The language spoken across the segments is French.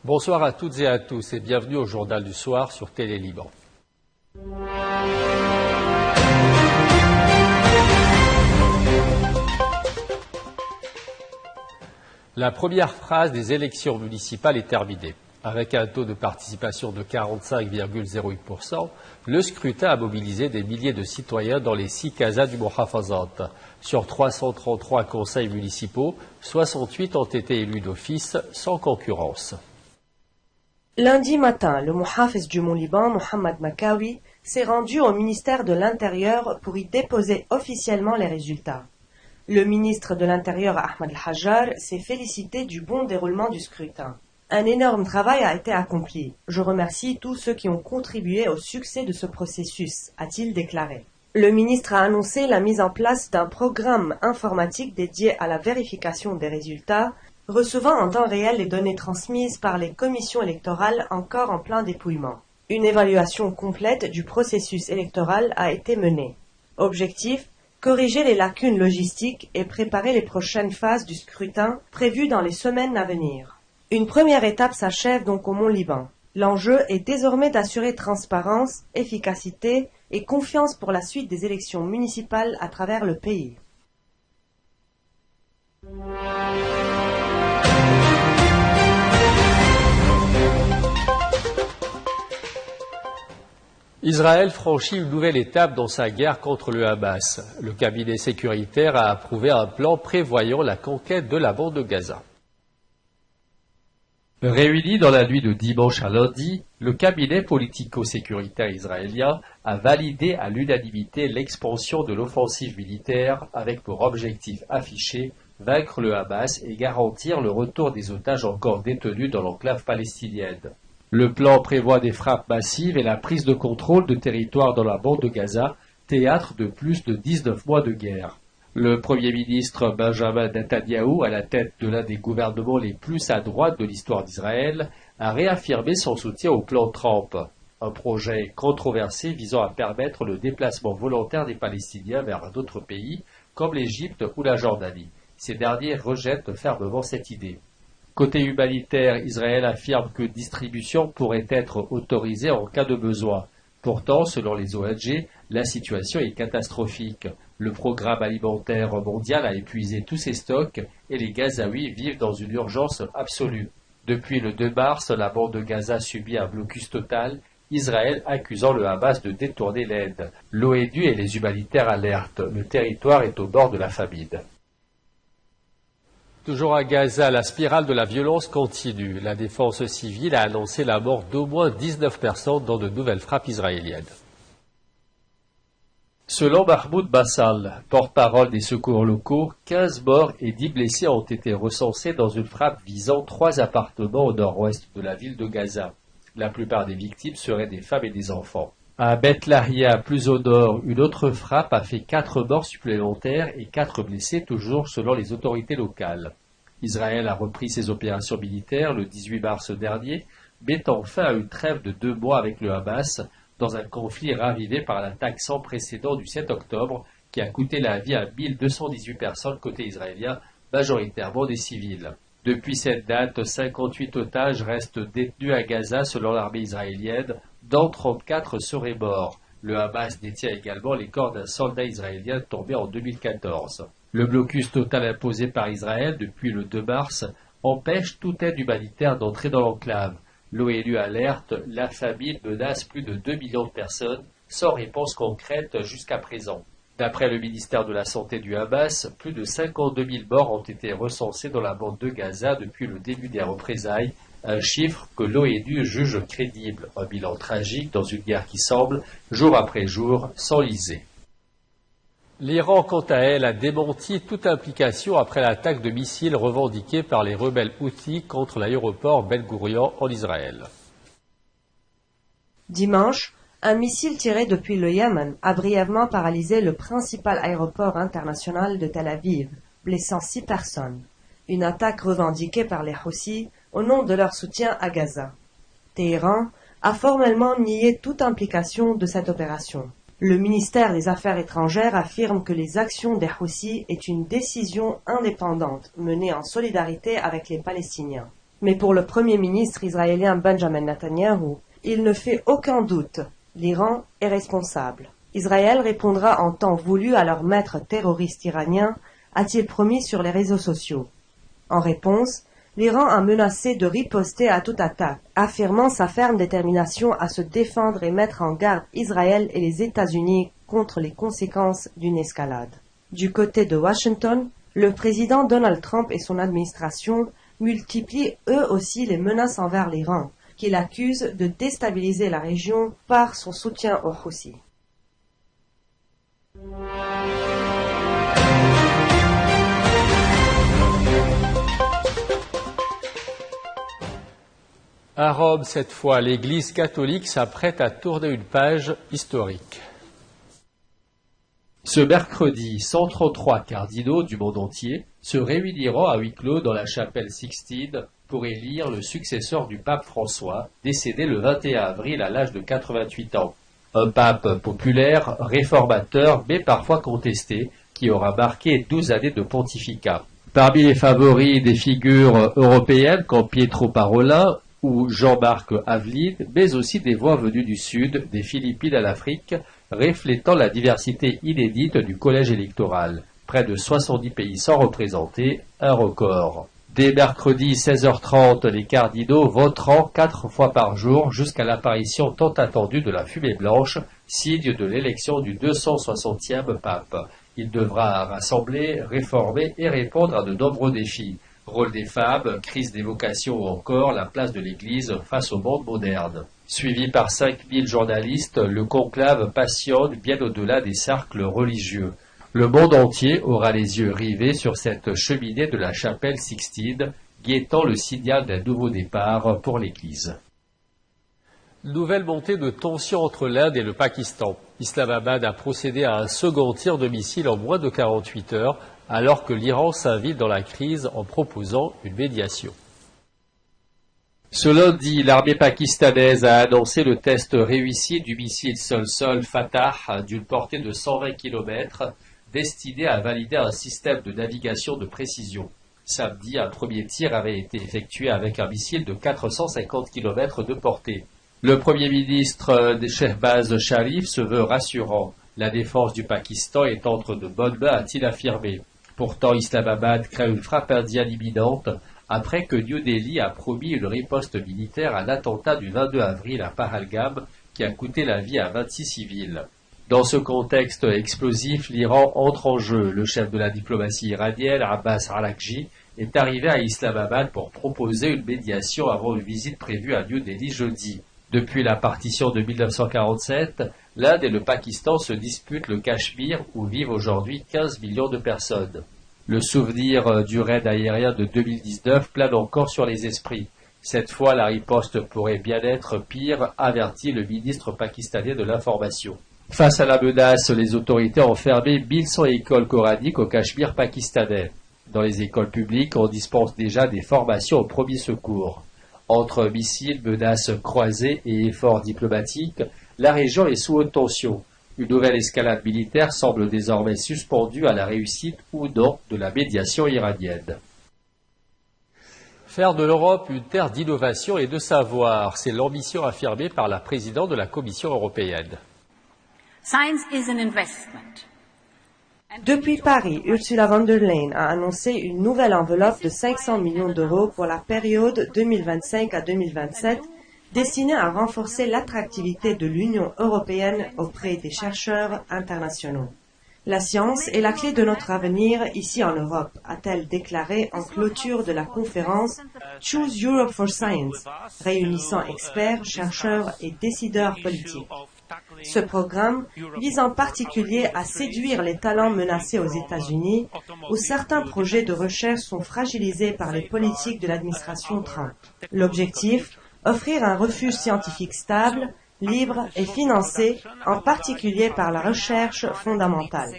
Bonsoir à toutes et à tous et bienvenue au Journal du Soir sur Télé Liban. La première phase des élections municipales est terminée. Avec un taux de participation de 45,08%, le scrutin a mobilisé des milliers de citoyens dans les 6 casas du Mohafazat. Sur 333 conseils municipaux, 68 ont été élus d'office sans concurrence. Lundi matin, le Muhafiz du Mont-Liban, Mohamed Makawi, s'est rendu au ministère de l'Intérieur pour y déposer officiellement les résultats. Le ministre de l'Intérieur, Ahmed El-Hajjar, s'est félicité du bon déroulement du scrutin. Un énorme travail a été accompli. Je remercie tous ceux qui ont contribué au succès de ce processus, a-t-il déclaré. Le ministre a annoncé la mise en place d'un programme informatique dédié à la vérification des résultats, recevant en temps réel les données transmises par les commissions électorales encore en plein dépouillement. Une évaluation complète du processus électoral a été menée. Objectif: corriger les lacunes logistiques et préparer les prochaines phases du scrutin prévues dans les semaines à venir. Une première étape s'achève donc au Mont-Liban. L'enjeu est désormais d'assurer transparence, efficacité et confiance pour la suite des élections municipales à travers le pays. Israël franchit une nouvelle étape dans sa guerre contre le Hamas. Le cabinet sécuritaire a approuvé un plan prévoyant la conquête de la bande de Gaza. Réuni dans la nuit de dimanche à lundi, le cabinet politico-sécuritaire israélien a validé à l'unanimité l'expansion de l'offensive militaire avec pour objectif affiché vaincre le Hamas et garantir le retour des otages encore détenus dans l'enclave palestinienne. Le plan prévoit des frappes massives et la prise de contrôle de territoires dans la bande de Gaza, théâtre de plus de 19 mois de guerre. Le Premier ministre Benjamin Netanyahou, à la tête de l'un des gouvernements les plus à droite de l'histoire d'Israël, a réaffirmé son soutien au plan Trump, un projet controversé visant à permettre le déplacement volontaire des Palestiniens vers d'autres pays, comme l'Égypte ou la Jordanie. Ces derniers rejettent fermement cette idée. Côté humanitaire, Israël affirme que distribution pourrait être autorisée en cas de besoin. Pourtant, selon les ONG, la situation est catastrophique. Le programme alimentaire mondial a épuisé tous ses stocks et les Gazaouis vivent dans une urgence absolue. Depuis le 2 mars, la bande de Gaza subit un blocus total, Israël accusant le Hamas de détourner l'aide. L'ONU et les humanitaires alertent, le territoire est au bord de la famine. Toujours à Gaza, la spirale de la violence continue. La défense civile a annoncé la mort d'au moins 19 personnes dans de nouvelles frappes israéliennes. Selon Mahmoud Bassal, porte-parole des secours locaux, 15 morts et 10 blessés ont été recensés dans une frappe visant 3 appartements au nord-ouest de la ville de Gaza. La plupart des victimes seraient des femmes et des enfants. À Beth Lahia, plus au nord, une autre frappe a fait 4 morts supplémentaires et 4 blessés, toujours selon les autorités locales. Israël a repris ses opérations militaires le 18 mars dernier, mettant fin à une trêve de 2 mois avec le Hamas, dans un conflit ravivé par l'attaque sans précédent du 7 octobre, qui a coûté la vie à 1218 personnes côté israélien, majoritairement des civils. Depuis cette date, 58 otages restent détenus à Gaza selon l'armée israélienne, dont 34 seraient morts. Le Hamas détient également les corps d'un soldat israélien tombé en 2014. Le blocus total imposé par Israël depuis le 2 mars empêche toute aide humanitaire d'entrer dans l'enclave. L'ONU alerte, la famine menace plus de 2 millions de personnes, sans réponse concrète jusqu'à présent. D'après le ministère de la Santé du Hamas, plus de 52 000 morts ont été recensés dans la bande de Gaza depuis le début des représailles, un chiffre que l'ONU juge crédible, un bilan tragique dans une guerre qui semble, jour après jour, s'enliser. L'Iran, quant à elle, a démenti toute implication après l'attaque de missiles revendiquée par les rebelles houthis contre l'aéroport Ben Gourion en Israël. Dimanche, un missile tiré depuis le Yémen a brièvement paralysé le principal aéroport international de Tel Aviv, blessant 6 personnes. Une attaque revendiquée par les Houthis au nom de leur soutien à Gaza. Téhéran a formellement nié toute implication de cette opération. Le ministère des Affaires étrangères affirme que les actions des Houthis est une décision indépendante menée en solidarité avec les Palestiniens. Mais pour le Premier ministre israélien Benjamin Netanyahu, il ne fait aucun doute, l'Iran est responsable. Israël répondra en temps voulu à leur maître terroriste iranien, a-t-il promis sur les réseaux sociaux. En réponse, l'Iran a menacé de riposter à toute attaque, affirmant sa ferme détermination à se défendre et mettre en garde Israël et les États-Unis contre les conséquences d'une escalade. Du côté de Washington, le président Donald Trump et son administration multiplient eux aussi les menaces envers l'Iran, qu'il accuse de déstabiliser la région par son soutien aux Houthis. À Rome, cette fois, l'Église catholique s'apprête à tourner une page historique. Ce mercredi, 133 cardinaux du monde entier se réuniront à huis clos dans la chapelle Sixtine pour élire le successeur du pape François, décédé le 21 avril à l'âge de 88 ans. Un pape populaire, réformateur, mais parfois contesté, qui aura marqué 12 années de pontificat. Parmi les favoris des figures européennes comme Pietro Parolin ou Jean-Marc Aveline, mais aussi des voix venues du Sud, des Philippines à l'Afrique, reflétant la diversité inédite du collège électoral. Près de 70 pays sont représentés, un record. Dès mercredi 16h30, les cardinaux voteront 4 fois par jour jusqu'à l'apparition tant attendue de la fumée blanche, signe de l'élection du 260e pape. Il devra rassembler, réformer et répondre à de nombreux défis. Rôle des femmes, crise des vocations ou encore la place de l'Église face au monde moderne. Suivi par 5000 journalistes, le conclave passionne bien au-delà des cercles religieux. Le monde entier aura les yeux rivés sur cette cheminée de la chapelle Sixtine, guettant le signal d'un nouveau départ pour l'Église. Nouvelle montée de tension entre l'Inde et le Pakistan. Islamabad a procédé à un second tir de missile en moins de 48 heures, alors que l'Iran s'invite dans la crise en proposant une médiation. Ce lundi, l'armée pakistanaise a annoncé le test réussi du missile sol-sol Fatah d'une portée de 120 km, destiné à valider un système de navigation de précision. Samedi, un premier tir avait été effectué avec un missile de 450 km de portée. Le Premier ministre Shehbaz Sharif se veut rassurant. La défense du Pakistan est entre de bonnes mains, a-t-il affirmé. Pourtant, Islamabad craint une frappe indienne imminente après que New Delhi a promis une riposte militaire à l'attentat du 22 avril à Pahalgam qui a coûté la vie à 26 civils. Dans ce contexte explosif, l'Iran entre en jeu. Le chef de la diplomatie iranienne, Abbas Araghchi, est arrivé à Islamabad pour proposer une médiation avant une visite prévue à New Delhi jeudi. Depuis la partition de 1947, l'Inde et le Pakistan se disputent le Cachemire où vivent aujourd'hui 15 millions de personnes. Le souvenir du raid aérien de 2019 plane encore sur les esprits. Cette fois, la riposte pourrait bien être pire, avertit le ministre pakistanais de l'information. Face à la menace, les autorités ont fermé 1100 écoles coraniques au Cachemire pakistanais. Dans les écoles publiques, on dispense déjà des formations aux premiers secours. Entre missiles, menaces croisées et efforts diplomatiques, la région est sous haute tension. Une nouvelle escalade militaire semble désormais suspendue à la réussite ou non de la médiation iranienne. Faire de l'Europe une terre d'innovation et de savoir, c'est l'ambition affirmée par la présidente de la Commission européenne. Science is an investment. Depuis Paris, Ursula von der Leyen a annoncé une nouvelle enveloppe de 500 millions d'euros pour la période 2025 à 2027, destinée à renforcer l'attractivité de l'Union européenne auprès des chercheurs internationaux. La science est la clé de notre avenir ici en Europe, a-t-elle déclaré en clôture de la conférence Choose Europe for Science, réunissant experts, chercheurs et décideurs politiques. Ce programme vise en particulier à séduire les talents menacés aux États-Unis, où certains projets de recherche sont fragilisés par les politiques de l'administration Trump. L'objectif, offrir un refuge scientifique stable, libre et financé, en particulier par la recherche fondamentale.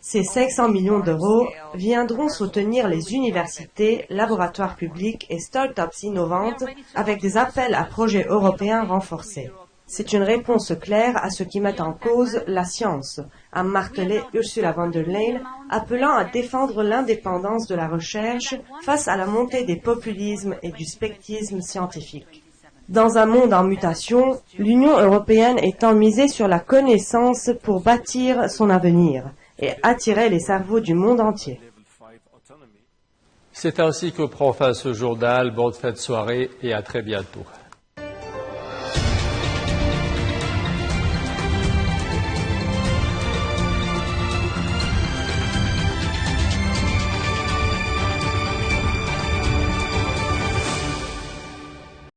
Ces 500 millions d'euros viendront soutenir les universités, laboratoires publics et start-ups innovantes avec des appels à projets européens renforcés. C'est une réponse claire à ce qui met en cause la science, a martelé Ursula von der Leyen, appelant à défendre l'indépendance de la recherche face à la montée des populismes et du spectisme scientifique. Dans un monde en mutation, l'Union européenne étant misée sur la connaissance pour bâtir son avenir et attirer les cerveaux du monde entier. C'est ainsi que prend fin ce journal. Bonne fin de soirée et à très bientôt.